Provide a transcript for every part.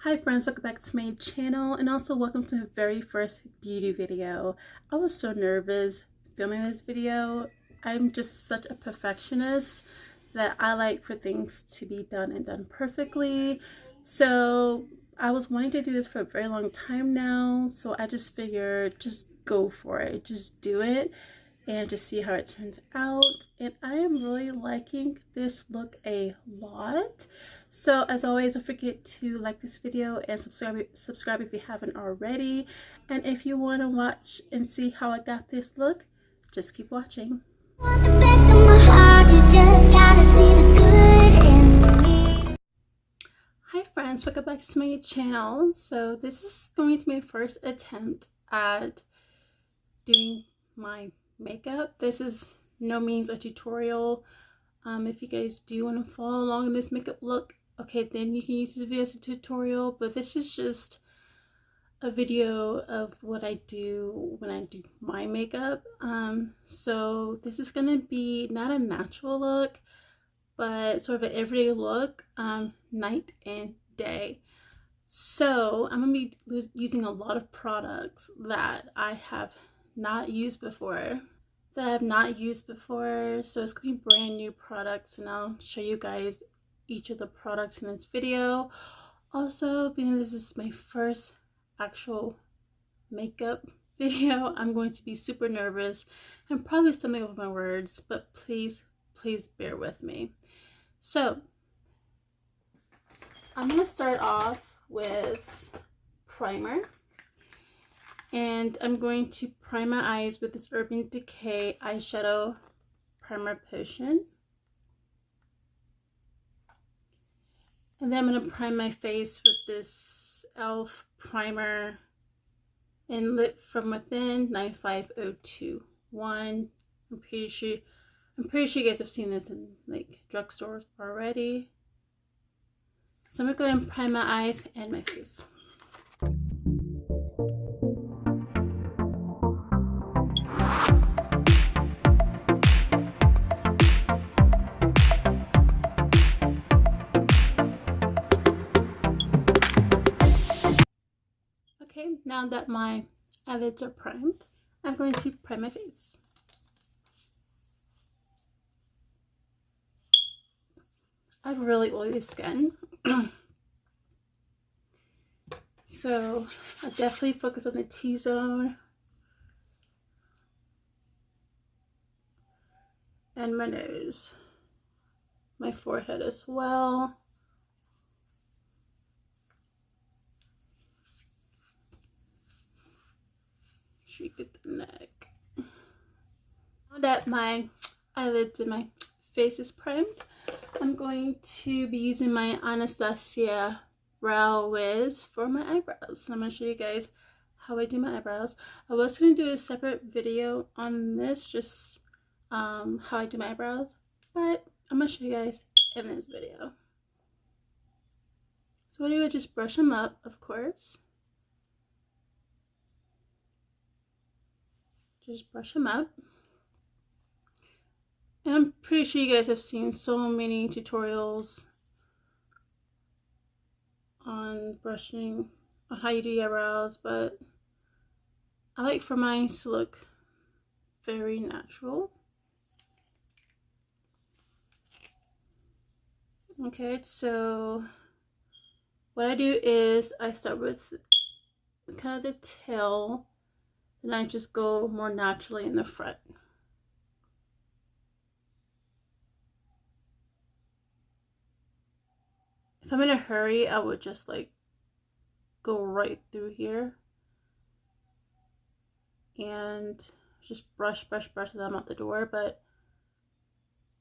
Hi friends, welcome back to my channel and also welcome to my very first beauty video. I was so nervous filming this video. I'm just such a perfectionist that I like for things to be done and done perfectly. So I was wanting to do this for a very long time now, so I just figured just go for it, just do it and just see how it turns out. And I am really liking this look a lot. So as always, don't forget to like this video and subscribe if you haven't already. And if you want to watch and see how I got this look, just keep watching. Hi friends, welcome back to my channel. So this is going to be my first attempt at doing my makeup. This is no means a tutorial. If you guys do want to follow along in this makeup look, okay, then you can use this video as a tutorial, but this is just a video of what I do when I do my makeup. So this is gonna be not a natural look, but sort of an everyday look, night and day. So I'm gonna be using a lot of products that I have not used before. So it's gonna be brand new products, and I'll show you guys each of the products in this video. Also, being this is my first actual makeup video, I'm going to be super nervous and probably stumbling over my words, but please bear with me. So I'm gonna start off with primer. And I'm going to prime my eyes with this Urban Decay eyeshadow primer potion. And then I'm going to prime my face with this e.l.f. primer in Lit From Within 95021. I'm pretty sure you guys have seen this in like drugstores already. So I'm going to go ahead and prime my eyes and my face. Okay, now that my eyelids are primed, I'm going to prime my face. I have really oily skin, so I definitely focus on the T-zone and my nose, my forehead as well. She get the neck. Now that my eyelids and my face is primed, I'm going to be using my Anastasia Brow Wiz for my eyebrows. So I'm going to show you guys how I do my eyebrows. I was going to do a separate video on this, just how I do my eyebrows, but I'm going to show you guys in this video. So what do I just brush them up, of course. Just brush them up. And I'm pretty sure you guys have seen so many tutorials on brushing, on how you do your eyebrows, but I like for mine to look very natural. Okay, so what I do is I start with kind of the tail, and I just go more naturally in the front. If I'm in a hurry, I would just like go right through here and just brush them out the door. But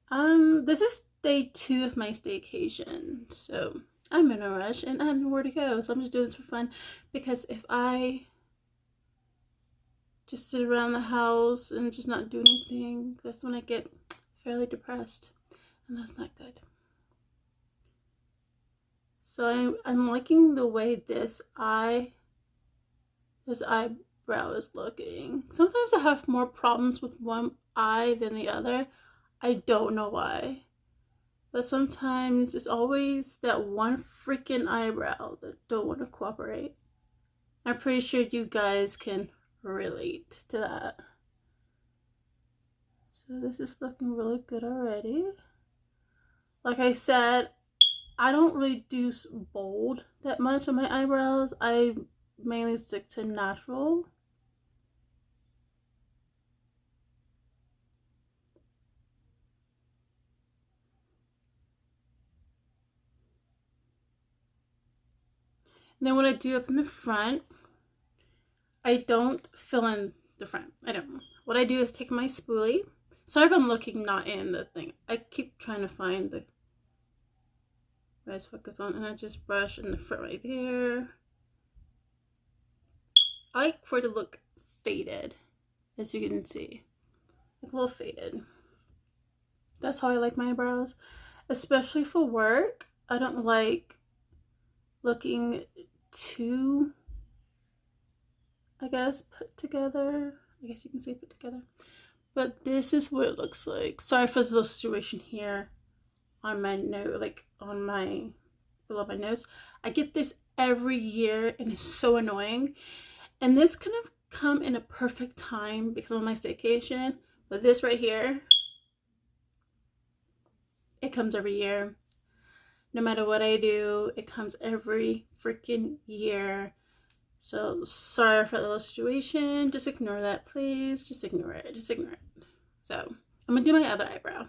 this is day 2 of my staycation, so I'm in a rush and I have nowhere to go, so I'm just doing this for fun, because if I just sit around the house and just not do anything, that's when I get fairly depressed, and that's not good. So I'm liking the way this eyebrow is looking. Sometimes I have more problems with one eye than the other. I don't know why, But sometimes it's always that one freaking eyebrow that don't want to cooperate. I'm pretty sure you guys can relate to that. So this is looking really good already. Like I said, I don't really do bold that much on my eyebrows. I mainly stick to natural. And then what I do up in the front, I don't fill in the front. I don't. What I do is take my spoolie. Sorry if I'm looking not in the thing. I keep trying to find the eyes focus on, and I just brush in the front right there. I like for it to look faded, as you can see, like a little faded. That's how I like my eyebrows, especially for work. I don't like looking too, I guess, put together. I guess you can say put together. But this is what it looks like. Sorry for this little situation here on my nose, like on my, below my nose. I get this every year and it's so annoying. And this kind of come in a perfect time because of my staycation. But this right here, it comes every year. No matter what I do, it comes every freaking year. So sorry for the little situation. Just ignore that, please. Just ignore it. Just ignore it. So I'm gonna do my other eyebrow.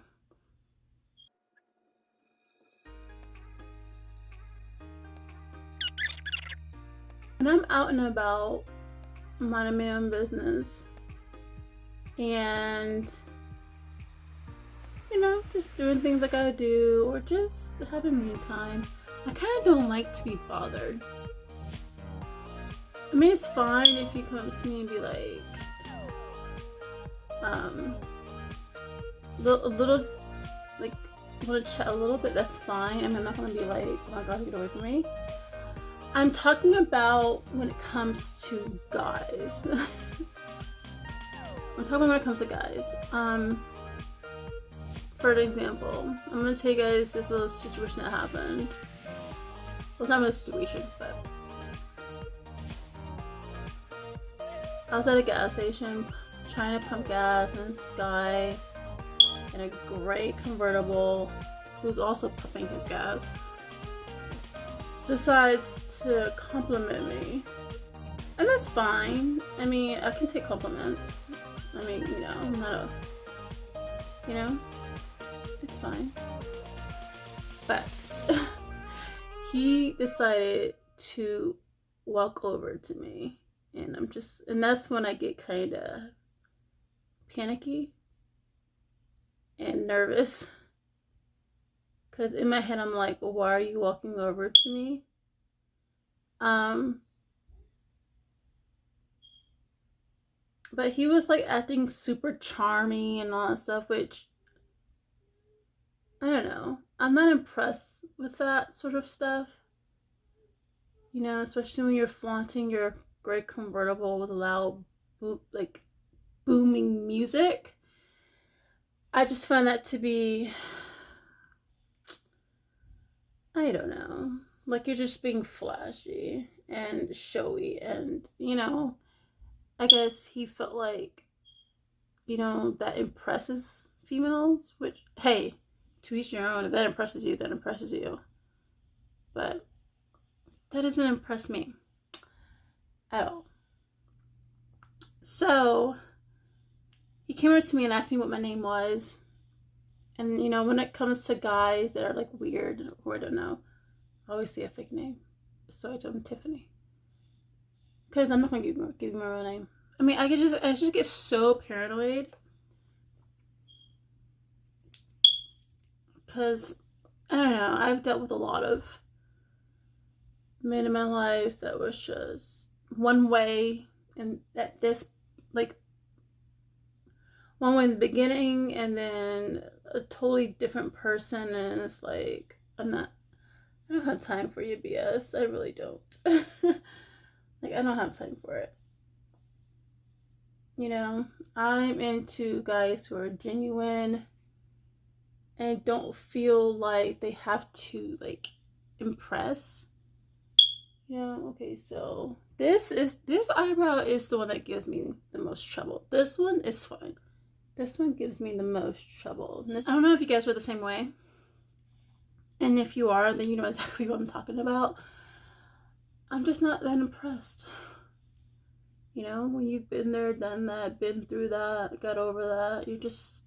When I'm out and about, minding my own business, and you know, just doing things I gotta do, or just having me time, I kind of don't like to be bothered. I mean, it's fine if you come to me and be like, a little, like, want to chat a little bit, that's fine. I mean, I'm not gonna be like, oh my god, get away from me. I'm talking about when it comes to guys. I'm talking about when it comes to guys. For an example, I'm gonna tell you guys this little situation that happened. Well, it's not really a situation, but I was at a gas station trying to pump gas, and this guy in a gray convertible, who's also pumping his gas, decides to compliment me. And that's fine. I mean, I can take compliments. I mean, you know, I'm not a, you know, it's fine. But he decided to walk over to me, and and that's when I get kind of panicky and nervous, because in my head I'm like, well, why are you walking over to me? But he was like acting super charming and all that stuff, which I don't know. I'm not impressed with that sort of stuff. You know, especially when you're flaunting your gray convertible with loud, like, booming music. I just find that to be, I don't know, like you're just being flashy and showy, and you know, I guess he felt like, you know, that impresses females, which, hey, to each your own. If that impresses you, that impresses you. But that doesn't impress me at all. So he came over to me and asked me what my name was. And you know, when it comes to guys that are like weird, or I don't know, I always say a fake name. So I told him Tiffany, because I'm not gonna give you my real name. I mean, I just get so paranoid, because I don't know, I've dealt with a lot of men in my life that was just one way, and that this, like, one way in the beginning, and then a totally different person, and it's like, I don't have time for your BS. I really don't. Like, I don't have time for it. You know, I'm into guys who are genuine and don't feel like they have to like impress. Yeah, okay, so this eyebrow is the one that gives me the most trouble. This one is fine. This one gives me the most trouble. I don't know if you guys are the same way. And if you are, then you know exactly what I'm talking about. I'm just not that impressed. You know, when you've been there, done that, been through that, got over that, you're just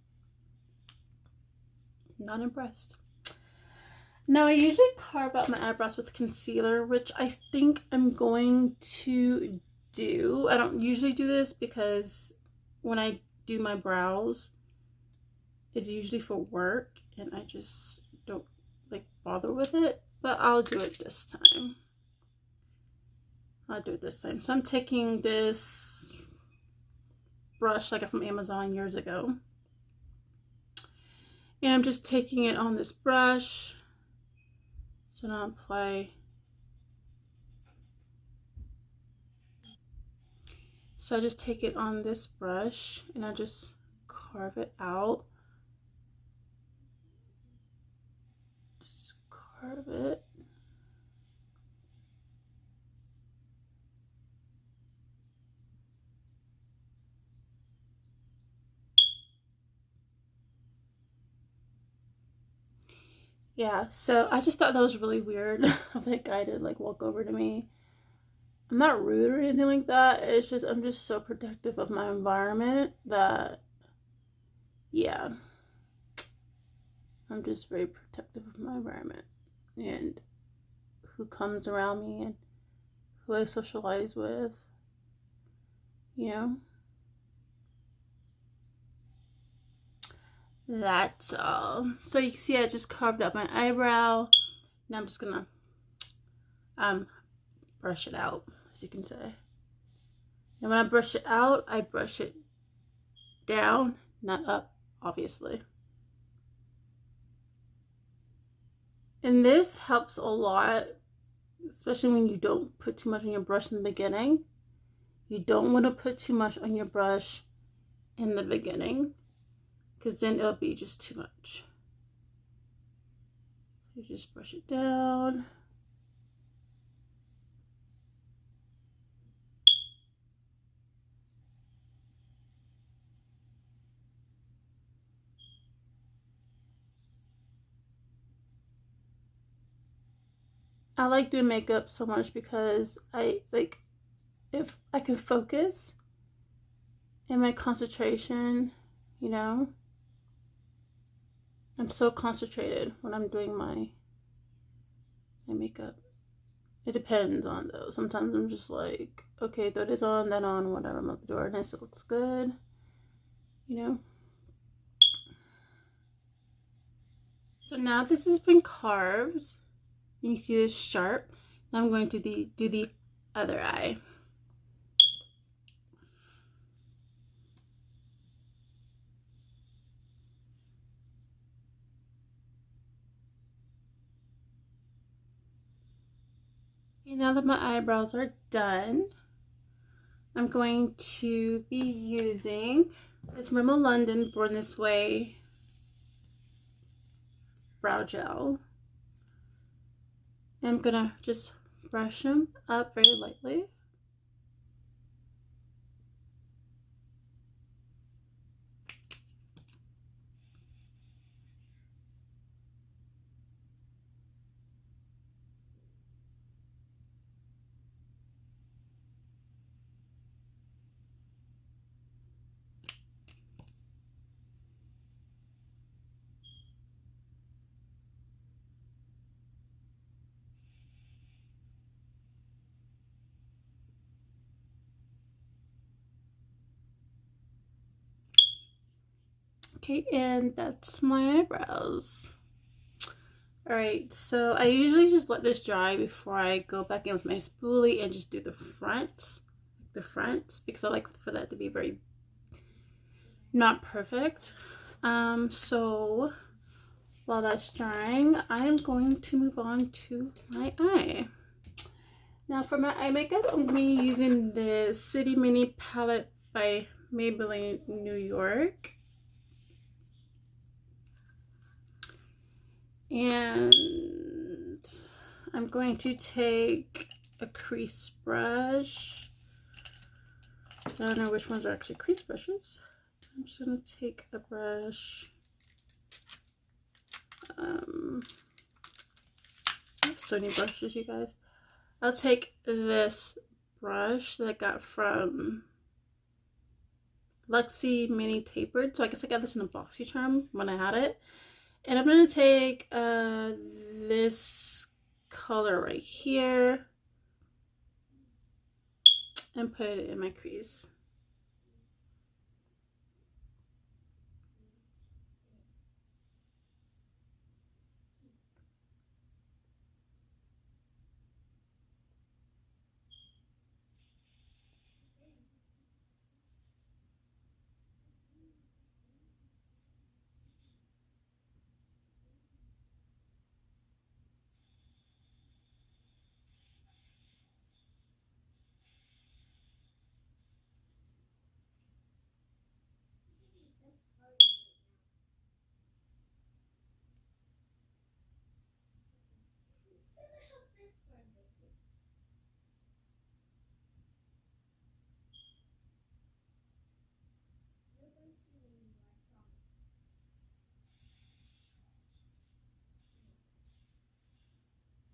not impressed. Now, I usually carve out my eyebrows with concealer, which I think I'm going to do. I don't usually do this because when I do my brows, it's usually for work, and I just don't like bother with it, but I'll do it this time. I'll do it this time. So I'm taking this brush I got from Amazon years ago, and I'm just taking it on this brush. So now apply. So I just take it on this brush and I just carve it out. Just carve it. Yeah, so I just thought that was really weird of that guy to like walk over to me. I'm not rude or anything like that. It's just I'm just so protective of my environment that, yeah, I'm just very protective of my environment and who comes around me and who I socialize with, you know. That's all. So you can see I just carved out my eyebrow. Now I'm just gonna brush it out, as you can say. And when I brush it out, I brush it down, not up, obviously. And this helps a lot, especially when you don't put too much on your brush in the beginning. You don't want to put too much on your brush in the beginning, because then it'll be just too much. You just brush it down. I like doing makeup so much because I like, if I can focus and my concentration, you know, I'm so concentrated when I'm doing my makeup. It depends on though. Sometimes I'm just like, okay, throw this on, that on, whatever, I'm out the door, and it looks good, you know. So now this has been carved. You can see this sharp. Now I'm going to do the other eye. Okay, now that my eyebrows are done, I'm going to be using this Rimmel London Born This Way brow gel. I'm gonna just brush them up very lightly. Okay, and that's my eyebrows. Alright, so I usually just let this dry before I go back in with my spoolie and just do the front, because I like for that to be very not perfect. So while that's drying, I am going to move on to my eye. Now for my eye makeup, I'm going to be using the City Mini palette by Maybelline New York. And I'm going to take a crease brush. I don't know which ones are actually crease brushes. I'm just going to take a brush. I have so many brushes, you guys. I'll take this brush that I got from Luxie Mini Tapered. So I guess I got this in a BoxyCharm when I had it. And I'm going to take this color right here and put it in my crease.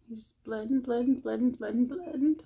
You just blend, blend, blend, blend, blend.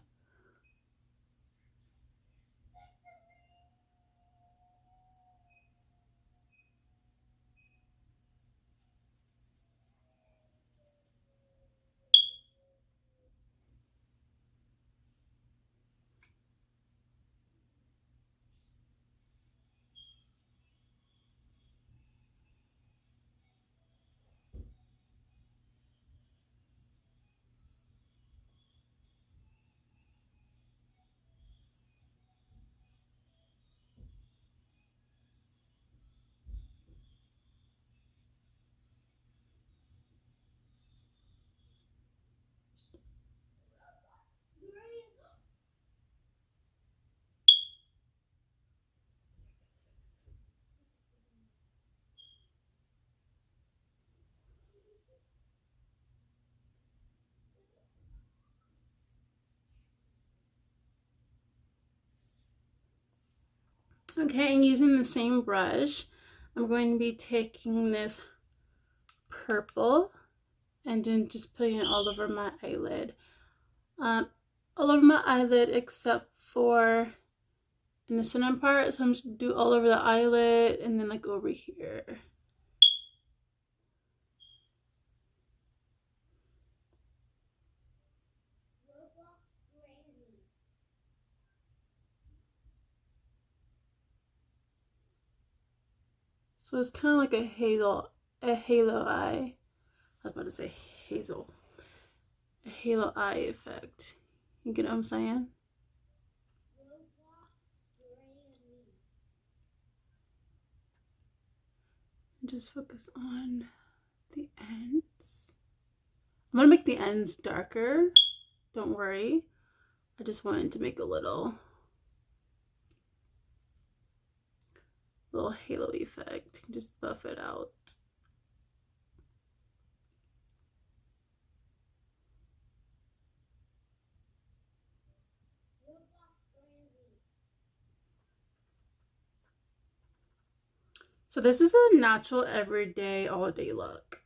Okay, and using the same brush, I'm going to be taking this purple and then just putting it all over my eyelid. All over my eyelid except for in the center part. So I'm just do all over the eyelid and then like over here. So it's kind of like a halo eye. I was about to say hazel. A halo eye effect. You get what I'm saying? Just focus on the ends. I'm gonna make the ends darker. Don't worry. I just wanted to make a little halo effect. Just buff it out. So this is a natural everyday all day look.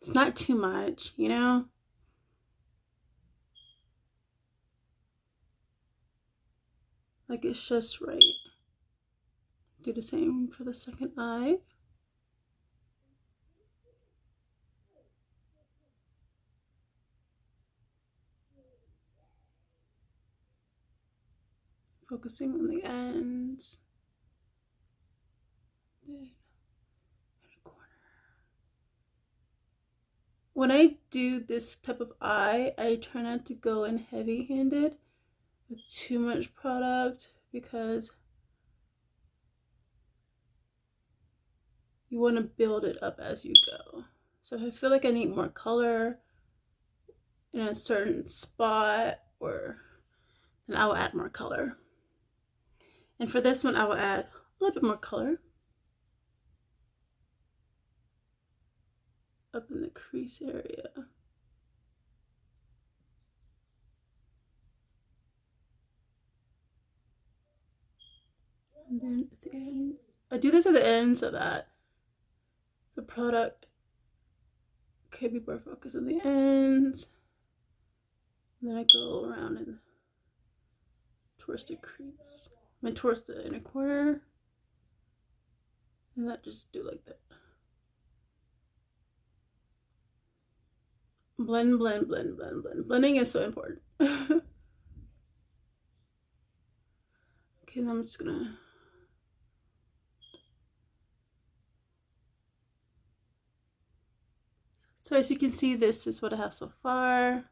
It's not too much, you know? Like it's just right. Do the same for the second eye. Focusing on the ends. Then in the corner. When I do this type of eye, I try not to go in heavy-handed with too much product because you want to build it up as you go. So if I feel like I need more color in a certain spot, then I will add more color. And for this one, I will add a little bit more color. up in the crease area. And then at the end, I do this at the end so that the product can be more focused on the ends. And then I go around and towards the crease, I mean towards the inner corner, and that just do like that. Blend, blend, blend, blend, blend. Blending is so important. Okay, then I'm just gonna so as you can see, this is what I have so far.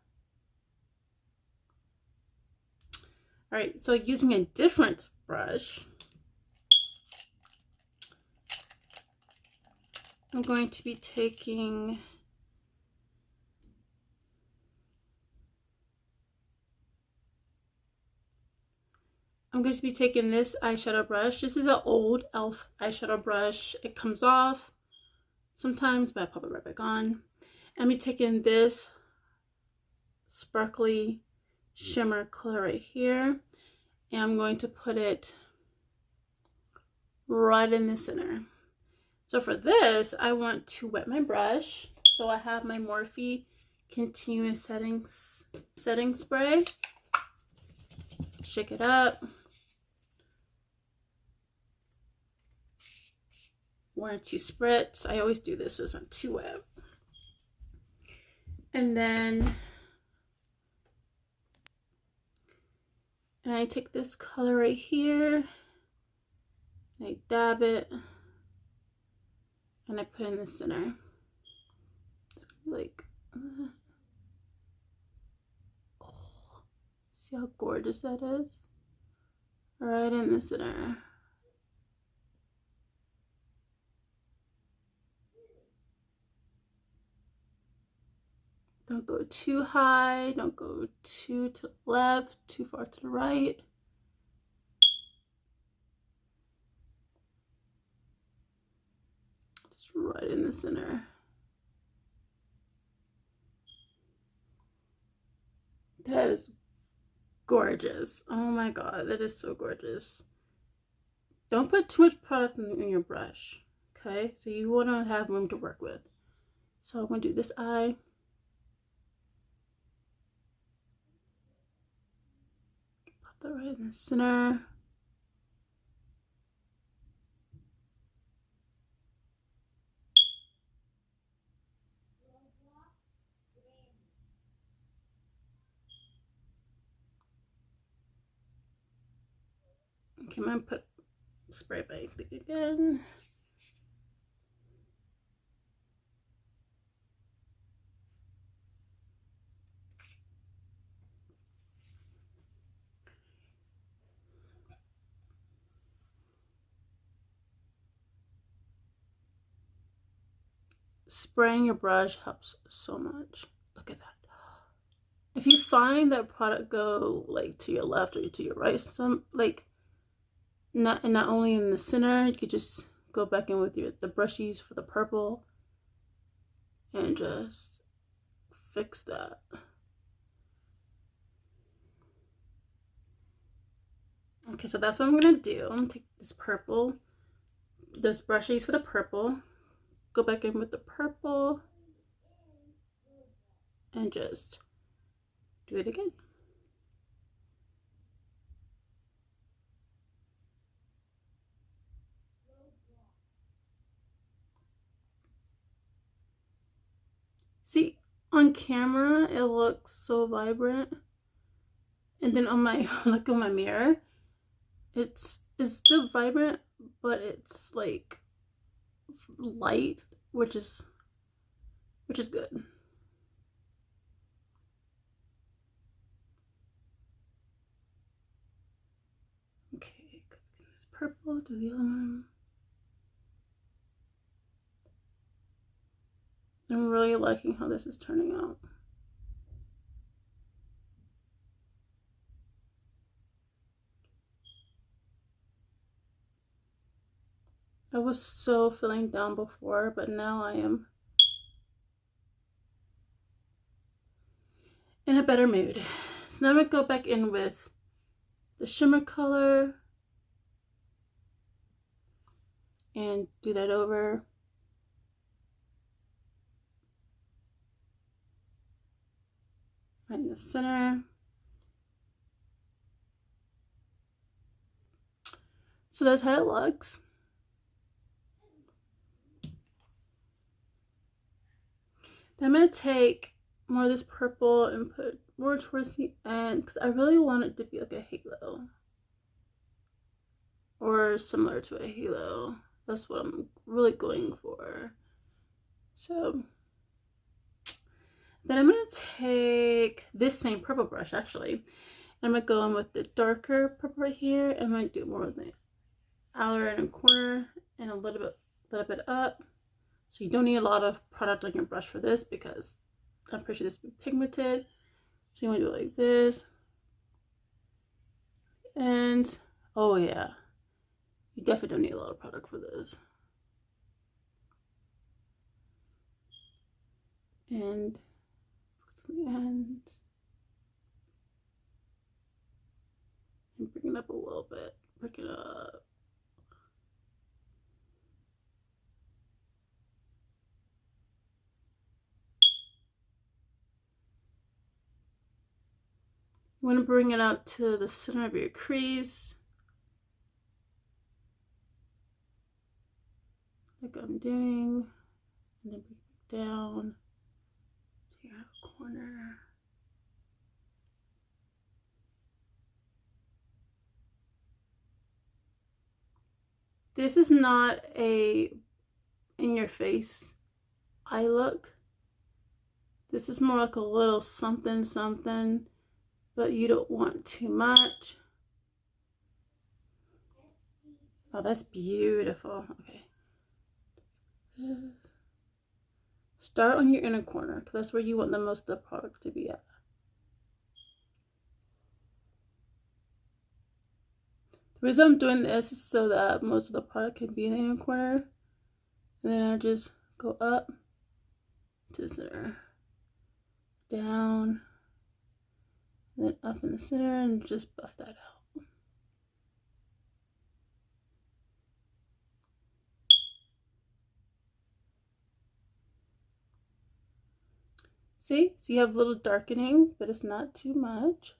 All right, so using a different brush, I'm going to be taking this eyeshadow brush. This is an old e.l.f. eyeshadow brush. It comes off sometimes, but I pop it right back on. I'm be taking this sparkly shimmer color right here, and I'm going to put it right in the center. So for this, I want to wet my brush. So I have my Morphe Continuous Setting Spray. Shake it up. 1 or 2 spritz. I always do this so it's not too wet. And then I take this color right here. I dab it. And I put it in the center. Like, oh, see how gorgeous that is? Right in the center. Don't go too high, don't go too to the left, too far to the right. Just right in the center. That is gorgeous. Oh my god, that is so gorgeous. Don't put too much product in your brush, okay? So you want to have room to work with. So I'm going to do this eye. Pop that right in the center. Okay, I'm going to put spray by again. Spraying your brush helps so much. Look at that. If you find that product go like to your left or to your right, some like not only in the center, you could just go back in with the brushies for the purple and just fix that. Okay, so that's what I'm gonna do. I'm gonna take this purple, those brushies for the purple, go back in with the purple, and just do it again. See, on camera it looks so vibrant, and then on my look on my mirror, it's still vibrant, but it's like light, which is good. Okay, this purple to the other one. I'm really liking how this is turning out. I was so feeling down before, but now I am in a better mood. So now I'm going to go back in with the shimmer color and do that over. Right in the center. So that's how it looks. Then I'm going to take more of this purple and put more towards the end because I really want it to be like a halo or similar to a halo. That's what I'm really going for. So then I'm going to take this same purple brush actually, and I'm going to go in with the darker purple right here, and I'm going to do more of the outer and corner and a little bit up. So you don't need a lot of product on your brush for this because I'm pretty sure this will be pigmented. So you want to do it like this. And oh yeah, you definitely don't need a lot of product for this. And to the end. And bring it up a little bit. Bring it up. You want to bring it up to the center of your crease, like I'm doing, and then bring it down to your corner. This is not a in your face eye look. This is more like a little something something, but you don't want too much. Oh, that's beautiful. Okay. Start on your inner corner because that's where you want the most of the product to be at. The reason I'm doing this is so that most of the product can be in the inner corner. And then I just go up to the center, down, and then up in the center, and just buff that out. See? So you have a little darkening, but it's not too much.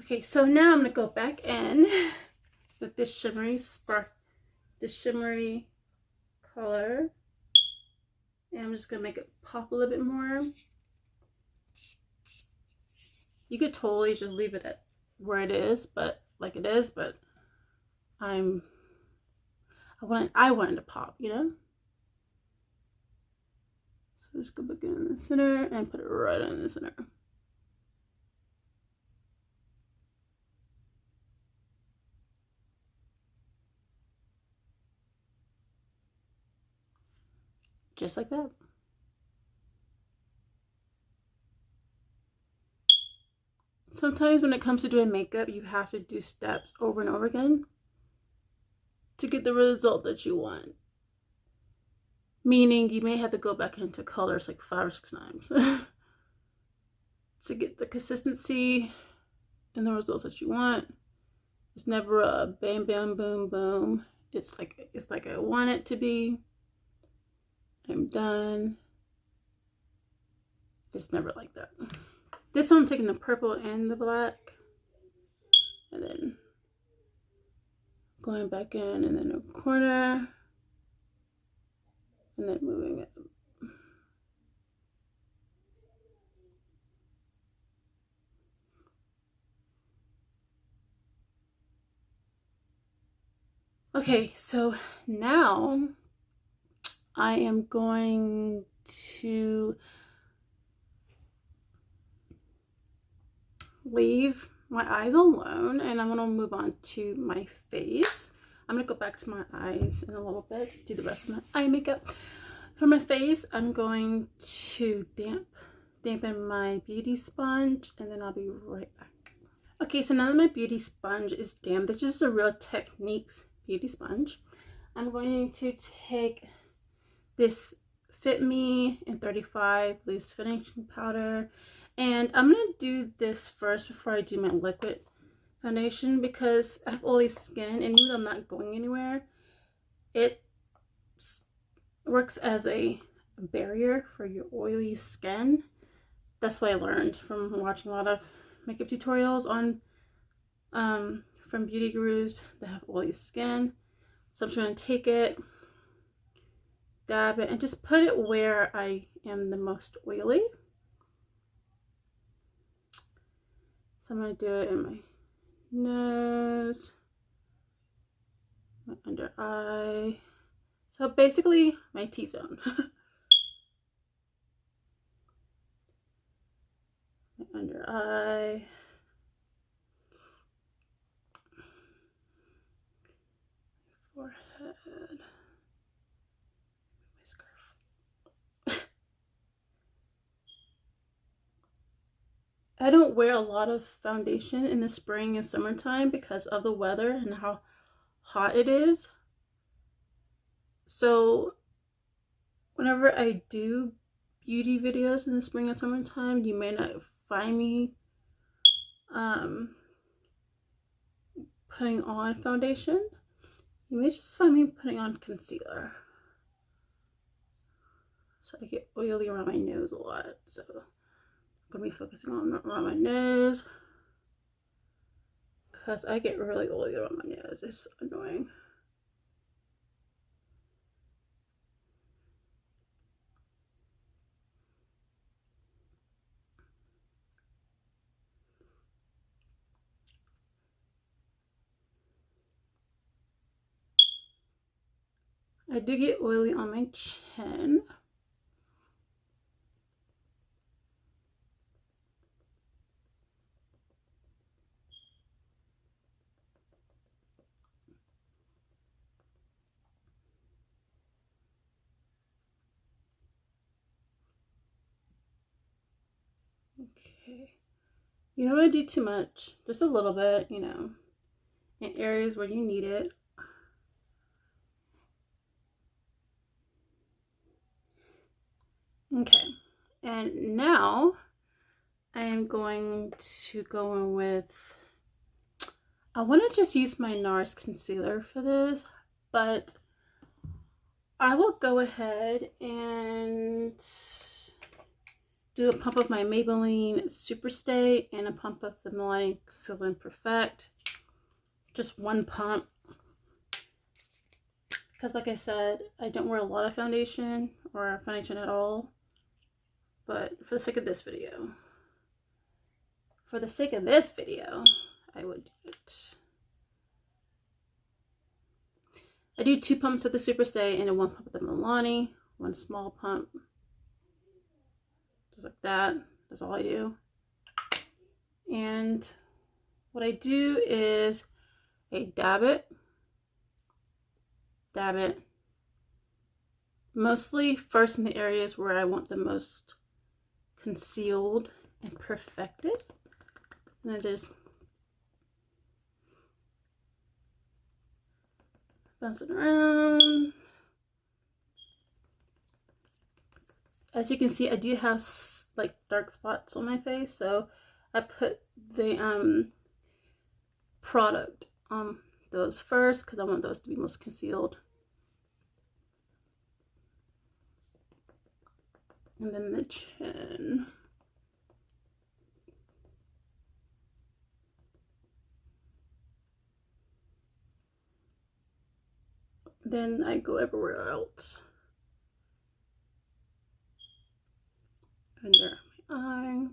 Okay, so now I'm gonna go back in with this shimmery color, and I'm just gonna make it pop a little bit more. You could totally just leave it at where it is, but like it is, but I want it to pop, you know? So just go back in the center and put it right in the center. Just like that. Sometimes when it comes to doing makeup, you have to do steps over and over again to get the result that you want. Meaning you may have to go back into colors like 5 or 6 times to get the consistency and the results that you want. It's never a bam, bam, boom, boom. It's like I want it to be. I'm done. Just never like that. This time I'm taking the purple and the black, and then going back in, and then a corner, and then moving it. Okay, so now I am going to leave my eyes alone, and I'm going to move on to my face. I'm going to go back to my eyes in a little bit, do the rest of my eye makeup. For my face, I'm going to dampen my beauty sponge, and then I'll be right back. Okay, so now that my beauty sponge is damp, this is a Real Techniques beauty sponge. I'm going to take this Fit Me in 35 loose finishing powder, and I'm going to do this first before I do my liquid foundation, because I have oily skin, and even though I'm not going anywhere, it works as a barrier for your oily skin. That's what I learned from watching a lot of makeup tutorials on from beauty gurus that have oily skin. So I'm just going to take it, dab it, and just put it where I am the most oily. So I'm going to do it in my nose, my under eye, so basically my T-zone. My under eye, forehead, my scarf. I don't wear a lot of foundation in the spring and summertime because of the weather and how hot it is. So whenever I do beauty videos in the spring and summertime, you may not find me putting on foundation. You may just find me putting on concealer. So I get oily around my nose a lot, so I'm gonna be focusing on around my nose because I get really oily around my nose. It's annoying. I do get oily on my chin. Okay. You don't want to do too much, just a little bit, you know, in areas where you need it. Okay, and now I am going to go in with, I want to just use my NARS concealer for this, but I will go ahead and do a pump of my Maybelline Superstay and a pump of the Milani Concealer Perfect. Just one pump. Because like I said, I don't wear a lot of foundation or foundation at all. But for the sake of this video, I would do it. I do 2 pumps of the Superstay and a 1 pump of the Milani. 1 small pump. Just like that. That's all I do. And what I do is I dab it, mostly first in the areas where I want the most concealed and perfected, and I just bounce it around. As you can see, I do have like dark spots on my face, so I put the product on those first because I want those to be most concealed. And then the chin. Then I go everywhere else. Under my eye.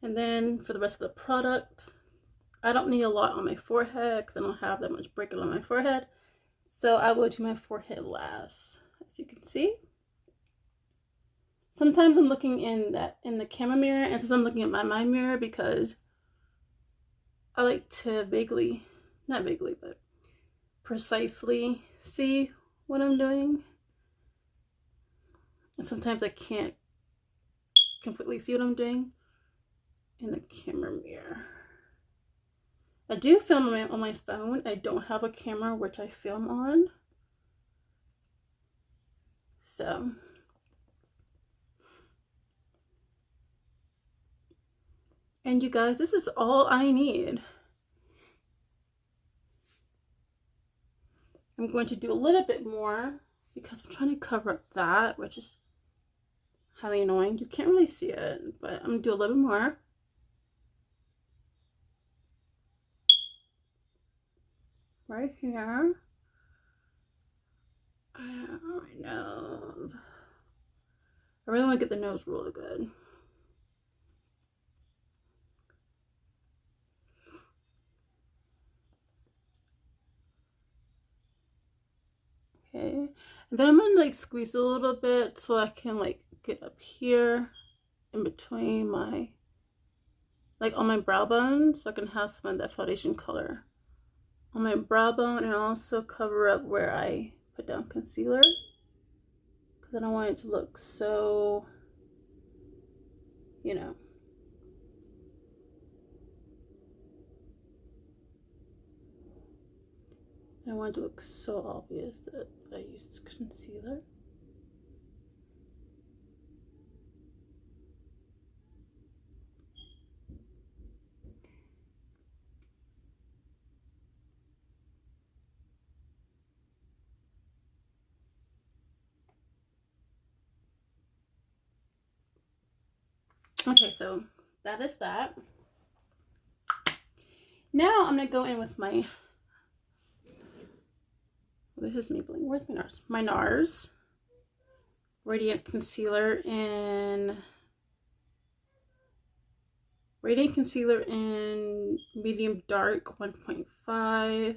And then for the rest of the product, I don't need a lot on my forehead because I don't have that much breakout on my forehead. So I will do my forehead last, as you can see. Sometimes I'm looking in the camera mirror, and sometimes I'm looking at my mirror because I like to vaguely not vaguely, but precisely see what I'm doing. And sometimes I can't completely see what I'm doing in the camera mirror. I do film on my phone. I don't have a camera which I film on. So, and you guys, this is all I need. I'm going to do a little bit more because I'm trying to cover up that, which is highly annoying. You can't really see it, but I'm going to do a little bit more. Right here. My nose. I really want to get the nose really good. Okay. And then I'm going to like squeeze a little bit so I can like get up here in between my, like on my brow bone, so I can have some of that foundation color on my brow bone, and also cover up where I put down concealer, because I don't want it to look so, you know. I don't want it to look so obvious that I used concealer. Okay, so that is that. Now I'm gonna go in with my, this is Maybelline, where's my NARS? My NARS Radiant Concealer in medium dark 1.5.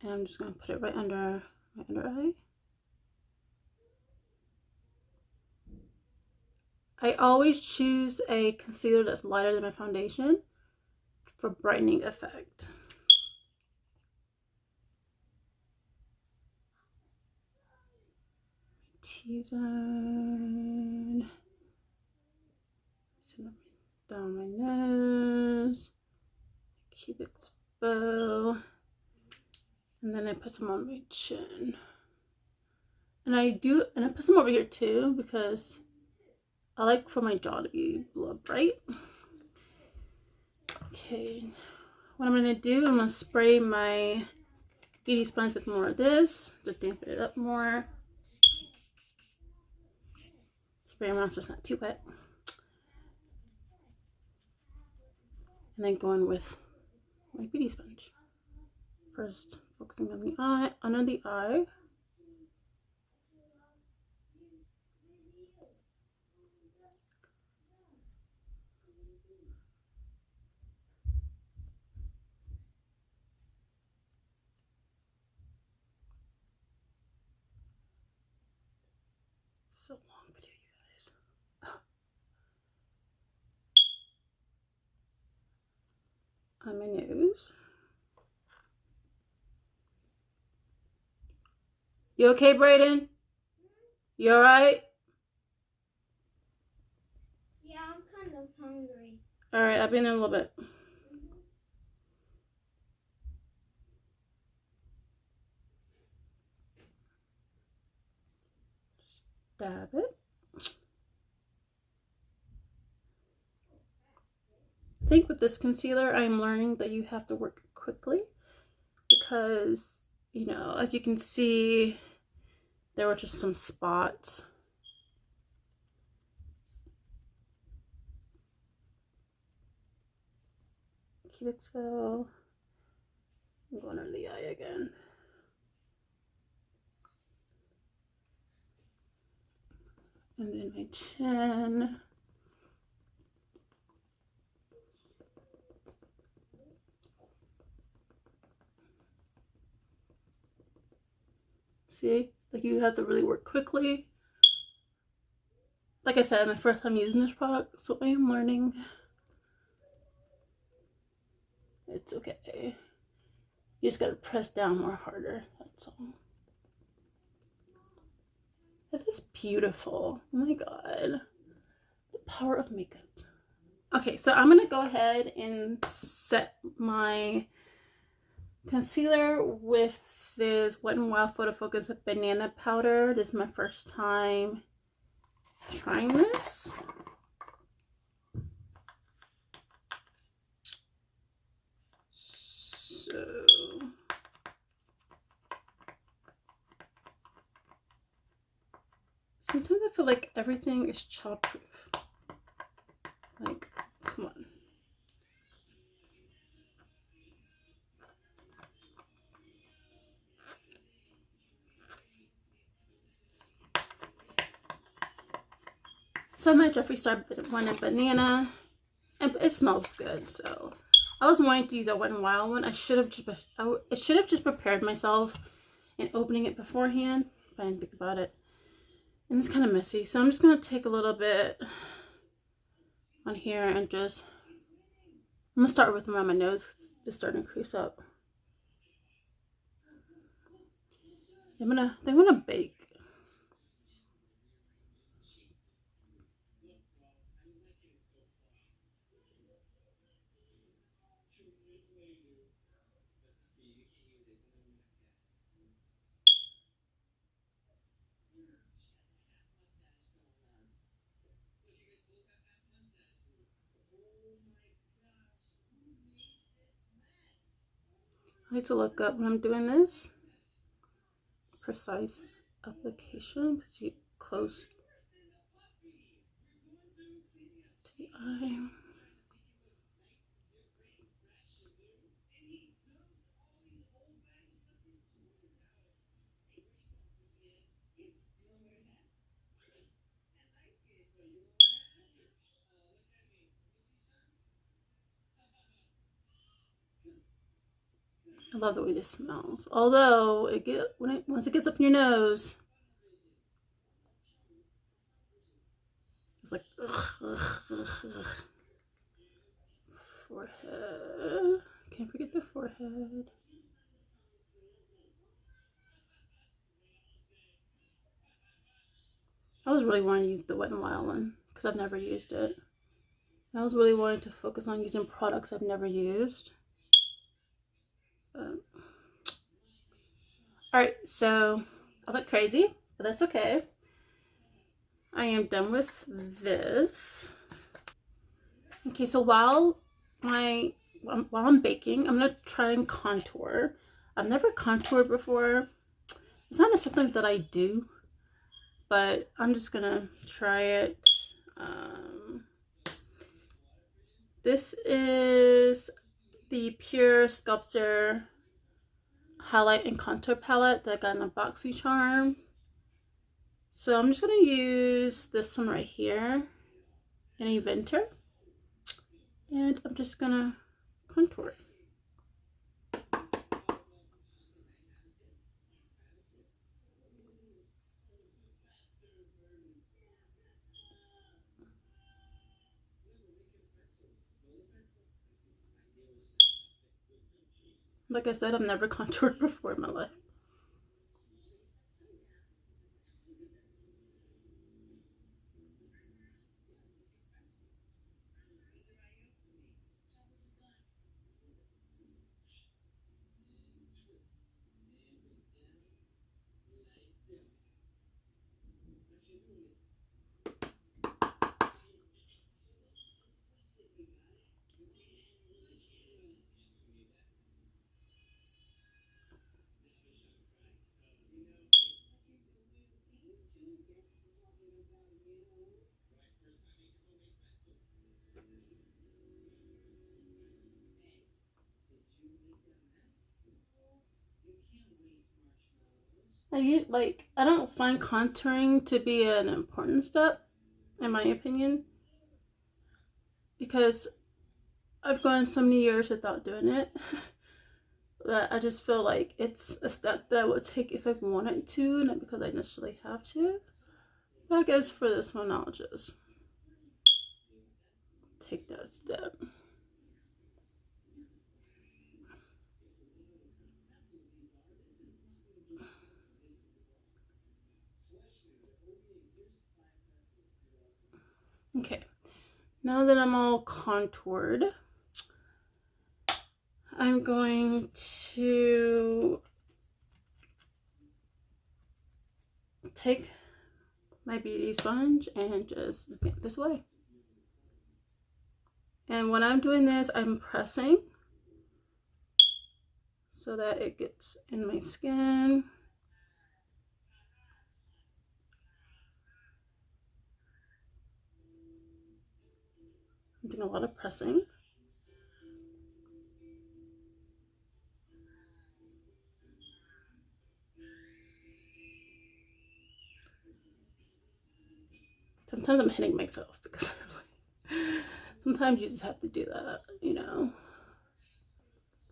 And I'm just gonna put it right under my under eye. I always choose a concealer that's lighter than my foundation for brightening effect. T-zone. Down my nose. Cupid's bow. And then I put some on my chin. And I put some over here too, because I like for my jaw to be a little bright. Okay, what I'm gonna do, I'm gonna spray my beauty sponge with more of this to dampen it up more. Spray around so it's not too wet. And then go in with my beauty sponge. First, focusing on the eye, under the eye. So long video, you guys. On my nose. You okay, Brayden? You alright? Yeah, I'm kind of hungry. Alright, I'll be in there in a little bit. Dab it. I think with this concealer, I'm learning that you have to work quickly because, you know, as you can see, there were just some spots. Cupid's bow. I'm going under the eye again. And then my chin. See, like you have to really work quickly. Like I said, my first time using this product, so I am learning. It's okay. You just gotta press down more harder. That's all. That is beautiful. Oh my god. The power of makeup. Okay, so I'm gonna go ahead and set my concealer with this Wet n Wild Photo Focus banana powder. This is my first time trying this. So sometimes I feel like everything is childproof. Like, come on. So my Jeffree Star one in banana, and it smells good. So I was wanting to use that Wet n Wild one. I should have just prepared myself in opening it beforehand, but I didn't think about it. And it's kind of messy, so I'm just gonna take a little bit on here and just. I'm gonna start with around my nose. It's starting to crease up. I'm gonna bake. I like to look up when I'm doing this. Precise application, pretty close to the eye. I love the way this smells. Although once it gets up in your nose, it's like ugh. Forehead. Can't forget the forehead. I was really wanting to use the Wet n Wild one because I've never used it. And I was really wanting to focus on using products I've never used. Alright, so I look crazy, but that's okay. I am done with this. Okay, so while I'm baking, I'm gonna try and contour. I've never contoured before. It's not something that I do, but I'm just gonna try it. This is the Pure Sculptor highlight and contour palette that I got in a BoxyCharm. So I'm just gonna use this one right here, an Inventor, and I'm just gonna contour. Like I said, I've never contoured before in my life. I don't find contouring to be an important step, in my opinion, because I've gone so many years without doing it that I just feel like it's a step that I would take if I wanted to, not because I necessarily have to. But I guess for this one, I'll just take that step. Okay, now that I'm all contoured, I'm going to take my beauty sponge and just get it this way. And when I'm doing this, I'm pressing so that it gets in my skin. I'm doing a lot of pressing. Sometimes I'm hitting myself because sometimes you just have to do that, you know,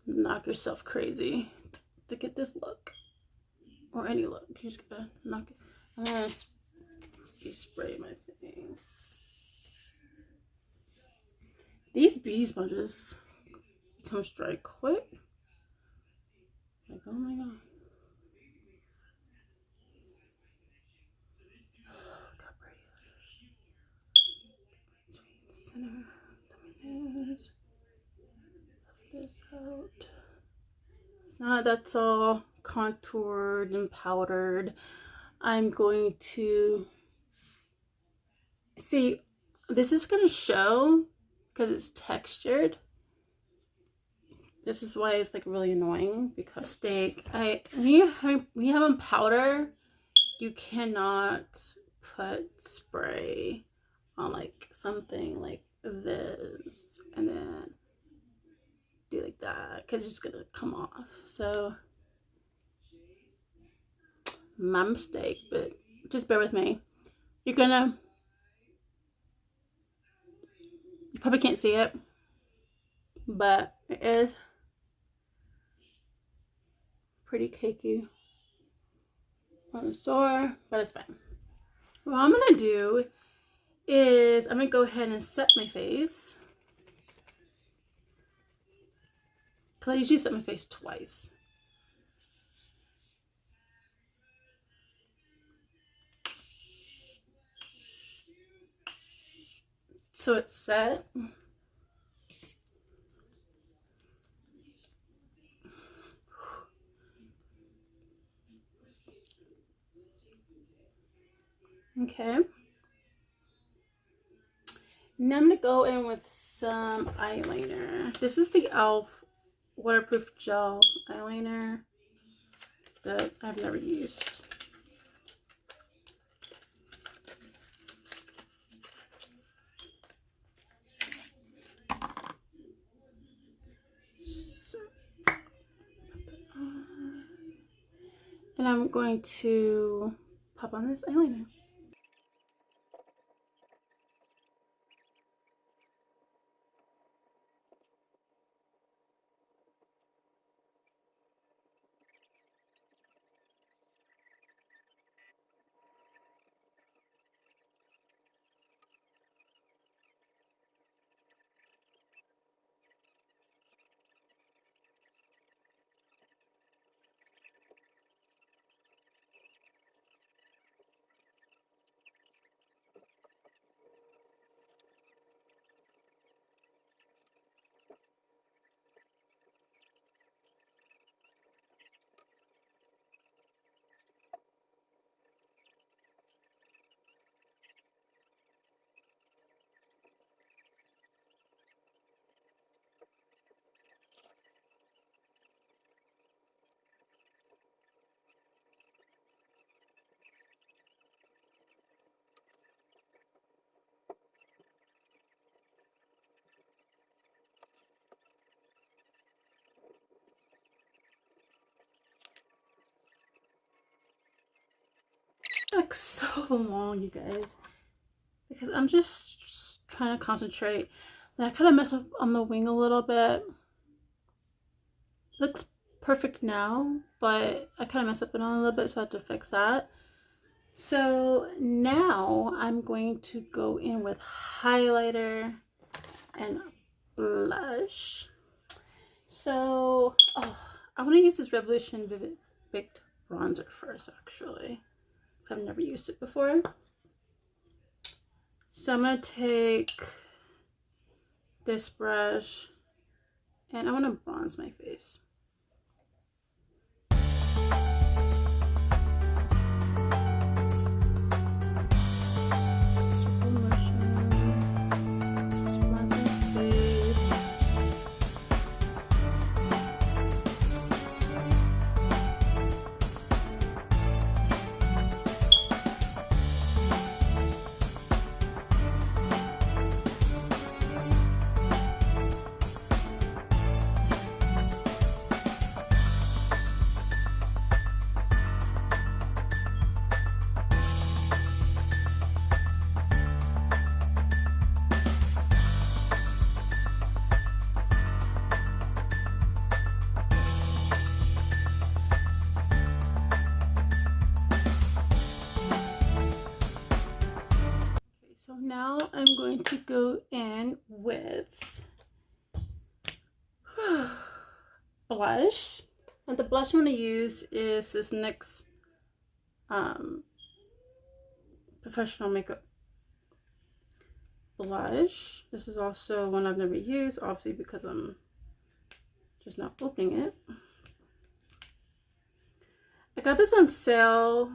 knock yourself crazy to get this look or any look. You just gotta knock it. I'm gonna spray my thing. These beauty sponges become dry quick. Like, oh my god. Center my nose. This out. So now that that's all contoured and powdered, I'm going to see. This is going to show because it's textured. This is why it's like really annoying because steak. When you have them powder, you cannot put spray on like something like this and then do like that because it's just gonna come off. So my mistake, but just bear with me. You probably can't see it, but it is pretty cakey on the store, but it's fine. What I'm gonna do is I'm gonna go ahead and set my face. Cause I usually set my face twice. So it's set. Okay. Now I'm gonna go in with some eyeliner. This is the e.l.f. waterproof gel eyeliner that I've never used. So, and I'm going to pop on this eyeliner. Like so long, you guys, because I'm just trying to concentrate. And I kind of messed up on the wing a little bit. Looks perfect now, but I kind of messed up it on a little bit, so I had to fix that. So now I'm going to go in with highlighter and blush. So I'm going to use this Revolution Vivid Baked Bronzer first, actually, because I've never used it before. So I'm going to take this brush and I want to bronze my face. So now I'm going to go in with blush. And the blush I'm going to use is this NYX Professional Makeup blush. This is also one I've never used, obviously because I'm just not opening it. I got this on sale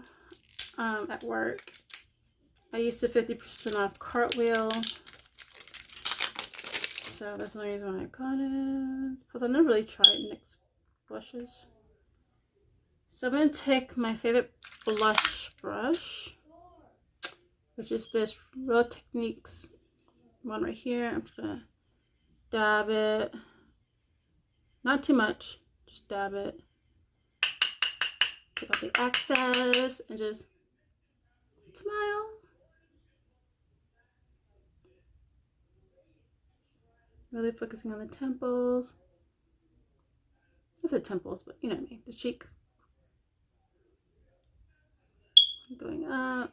at work. I used the 50% off Cartwheel. So that's the only reason why I got it. Because I've never really tried NYX blushes. So I'm going to take my favorite blush brush, which is this Real Techniques one right here. I'm just going to dab it. Not too much. Just dab it. Take out the excess and just smile. Really focusing on the temples. Not the temples, but you know what I mean. The cheek. Going up.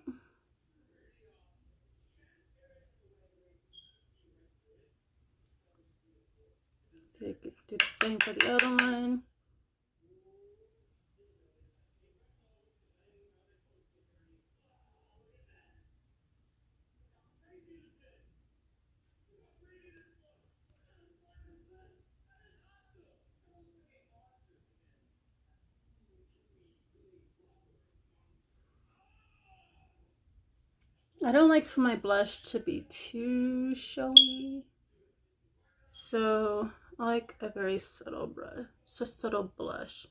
Do the same for the other one. I don't like for my blush to be too showy, so I like a very subtle brush, subtle blush.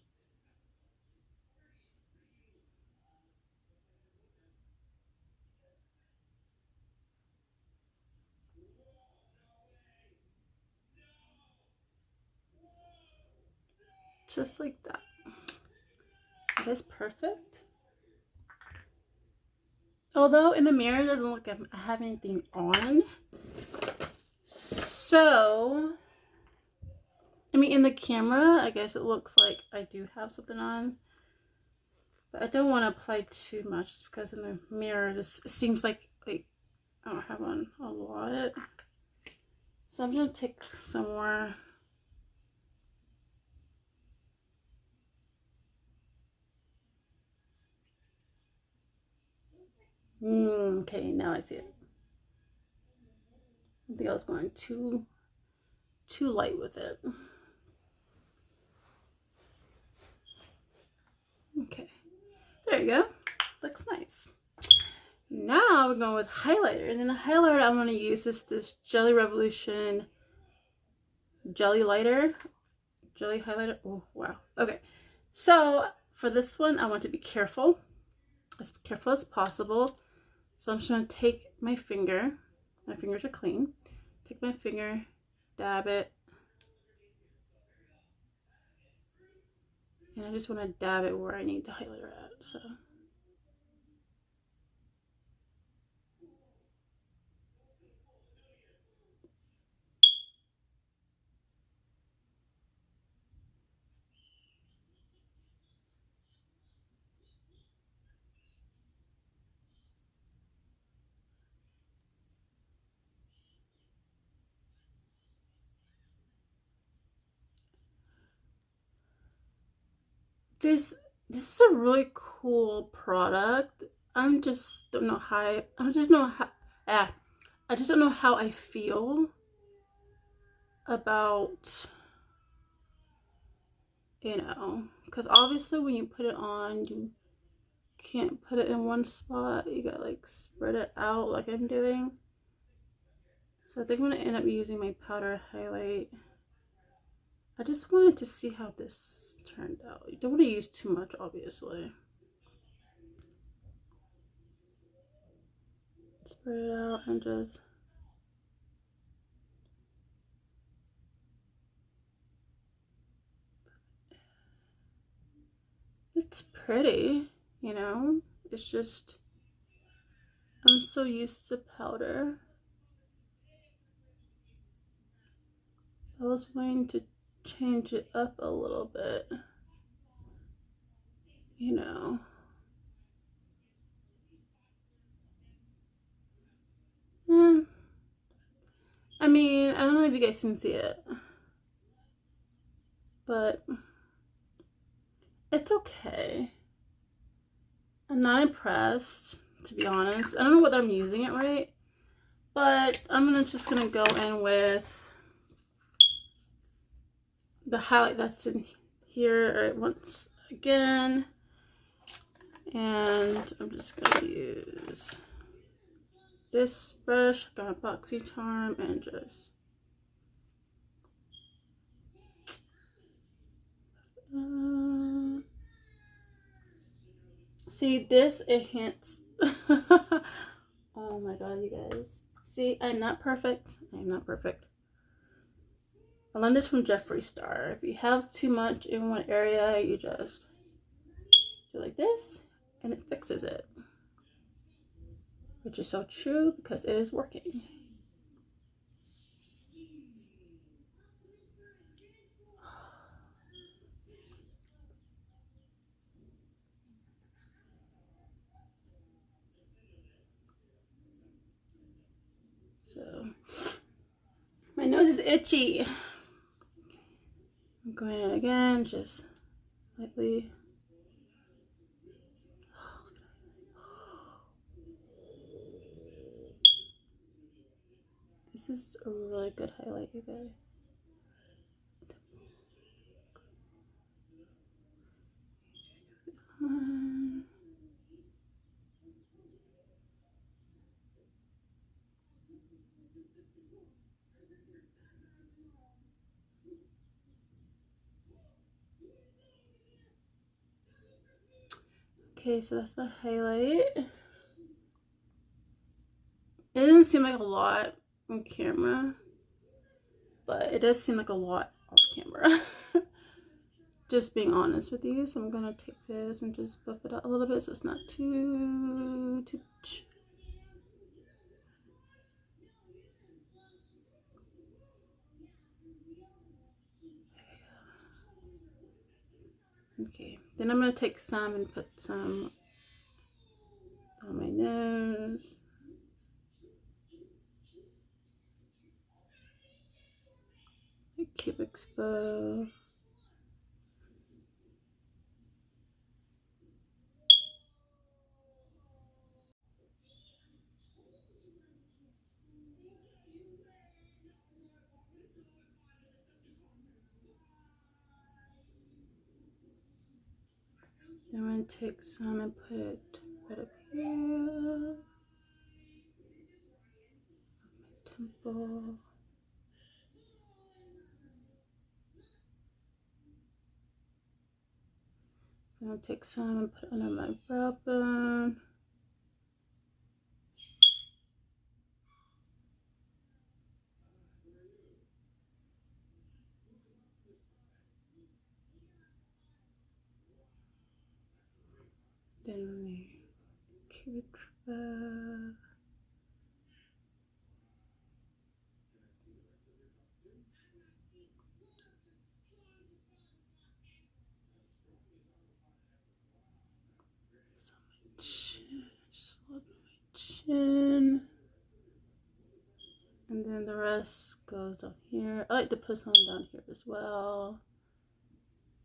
Just like that. That is perfect. Although in the mirror it doesn't look like I have anything on. So, I mean, in the camera, I guess it looks like I do have something on. But I don't want to apply too much just because in the mirror this seems like I don't have on a lot. So I'm going to take some more. Okay, now I see it. I think I was going too light with it. Okay, there you go. Looks nice. Now we're going with highlighter, and then the highlighter I'm going to use is this Jelly Revolution Jelly Lighter. Jelly highlighter. Oh wow. Okay, so for this one I want to be careful as possible. So I'm just going to take my finger. My fingers are clean. Take my finger, dab it, and I just want to dab it where I need the highlighter at. So this is a really cool product. I just don't know how I just don't know how I feel about, because obviously when you put it on, you can't put it in one spot. You gotta like spread it out like I'm doing. So I think I'm gonna end up using my powder highlight. I just wanted to see how this turned out. You don't want to use too much, obviously. Spread it out and just... It's pretty, It's just... I'm so used to powder. I was wanting to change it up a little bit, I mean, I don't know if you guys can see it, but it's okay. I'm not impressed, to be honest. I don't know whether I'm using it right, but I'm just gonna go in with the highlight that's in here once again, and I'm just gonna use this brush, got a BoxyCharm, and just see this, it hints. Oh my god, you guys. See, I'm not perfect. I'm not perfect. I learned this from Jeffree Star. If you have too much in one area, you just do like this, and it fixes it. Which is so true because it is working. So, my nose is itchy. I'm going in again, just lightly. This is a really good highlight, you guys. Okay, so that's my highlight. It doesn't seem like a lot on camera, but it does seem like a lot off camera. Just being honest with you. So I'm gonna take this and just buff it out a little bit so it's not too much. Okay, then I'm gonna take some and put some on my nose. Cupid's bow. Then I'm gonna take some and put it right up here. My temple. Then I'll take some and put it under my brow bone. Then the cute bow. So my chin, just a little bit of my chin. And then the rest goes down here. I like to put some down here as well.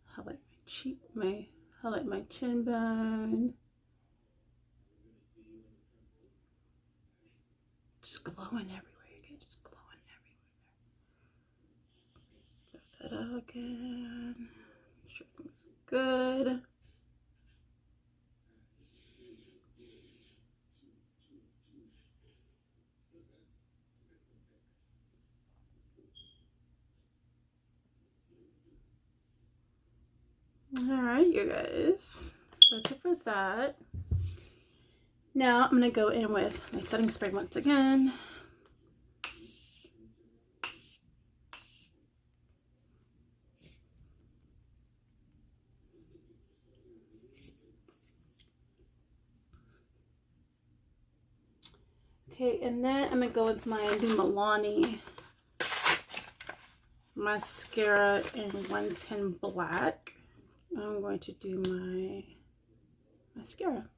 Highlight my cheek, highlight my chin bone. Just glowing everywhere, okay? Just glowing everywhere. Lift that up again. Make sure everything's good. Alright, you guys. That's it for that. Now I'm going to go in with my setting spray once again. Okay, and then I'm going to go with my new Milani mascara in 110 Black. I'm going to do my mascara.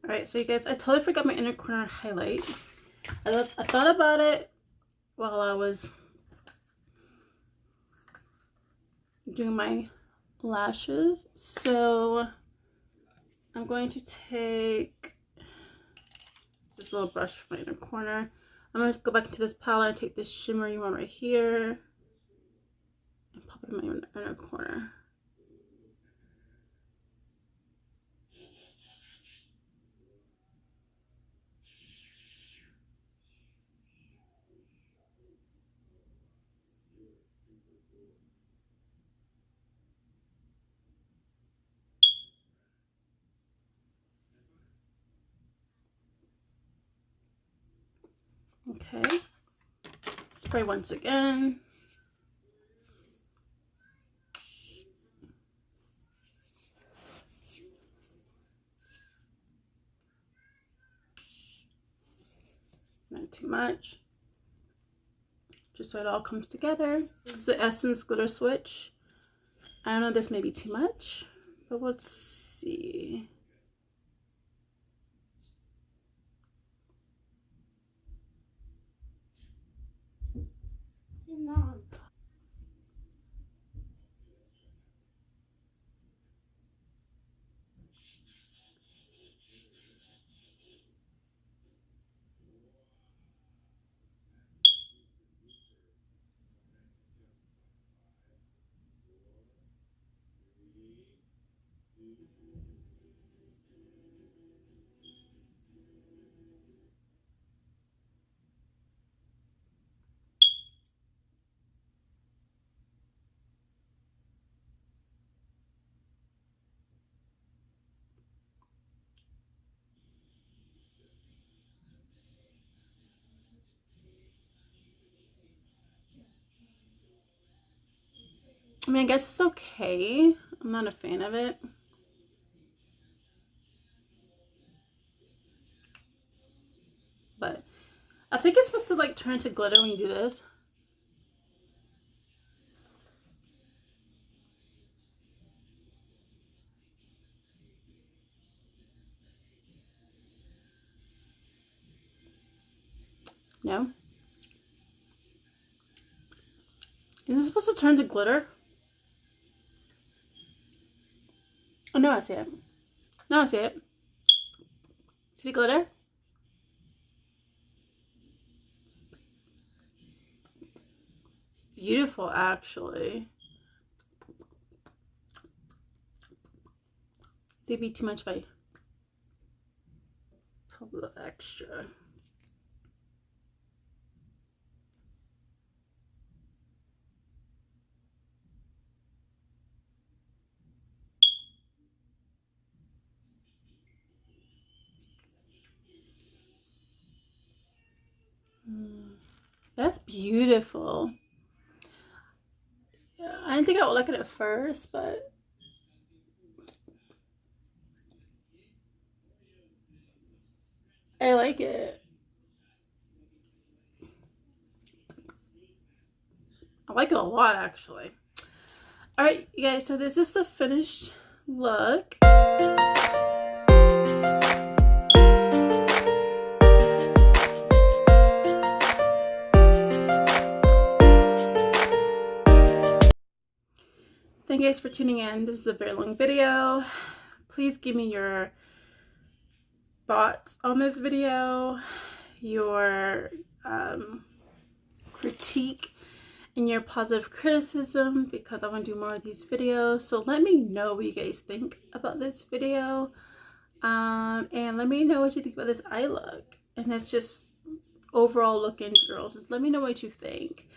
Alright, so you guys, I totally forgot my inner corner highlight. I thought about it while I was doing my lashes. So I'm going to take this little brush from my inner corner. I'm going to go back into this palette and take this shimmery one right here and pop it in my inner corner. Okay, spray once again. Not too much, just so it all comes together. This is the Essence Glitter Switch. I don't know, this may be too much, but let's see. I mean, I guess it's okay. I'm not a fan of it. But I think it's supposed to like turn to glitter when you do this. No? Is this supposed to turn to glitter? Oh, no, I see it. No, I see it. See the glitter? Beautiful, actually. It'd be too much if I put a little extra. That's beautiful. Yeah, I didn't think I would like it at first, but I like it. I like it a lot, actually. Alright, you guys, so this is the finished look. Thank you guys for tuning in. This is a very long video. Please give me your thoughts on this video, your critique, and your positive criticism, because I want to do more of these videos. So let me know what you guys think about this video, and let me know what you think about this eye look, and it's just overall look in general. Just let me know what you think.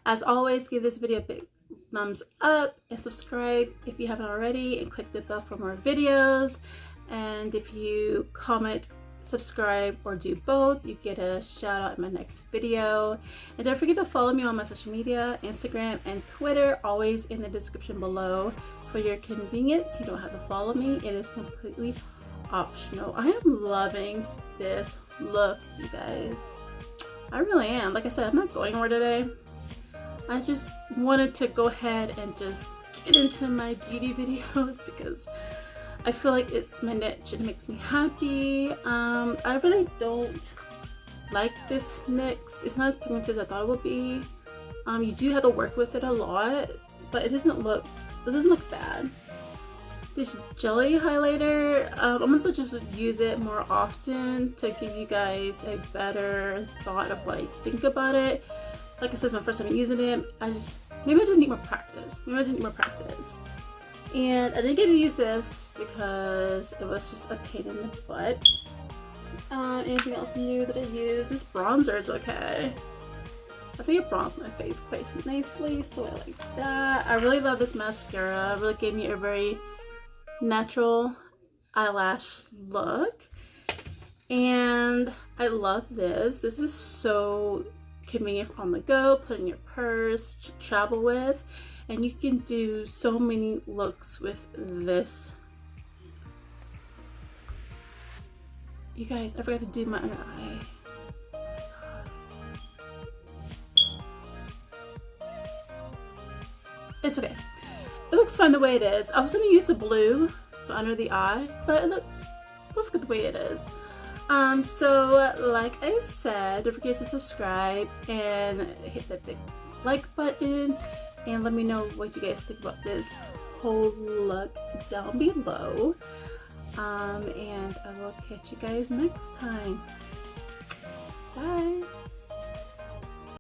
As always, give this video a big thumbs up and subscribe if you haven't already, and click the bell for more videos. And if you comment, subscribe, or do both, you get a shout out in my next video. And don't forget to follow me on my social media, Instagram and Twitter, always in the description below. For your convenience, you don't have to follow me. It is completely optional. I am loving this look, you guys. I really am. Like I said, I'm not going anywhere today. I just wanted to go ahead and just get into my beauty videos because I feel like it's my niche. It makes me happy. I really don't like this NYX. It's not as pigmented as I thought it would be. You do have to work with it a lot, but it doesn't look bad. This jelly highlighter, I'm going to just use it more often to give you guys a better thought of what I think about it. Like I said, it's my first time using it. Maybe I just need more practice. And I didn't get to use this because it was just a pain in the butt. Anything else new that I use? This bronzer is okay. I think it bronzed my face quite nicely, so I like that. I really love this mascara. It really gave me a very natural eyelash look. And I love this. This is so convenient on the go, put in your purse, travel with, and you can do so many looks with this. You guys, I forgot to do my under eye. It's okay. It looks fine the way it is. I was gonna use the blue for under the eye, but it looks good the way it is. So like I said, don't forget to subscribe and hit that big like button, and let me know what you guys think about this whole look down below. And I will catch you guys next time. Bye.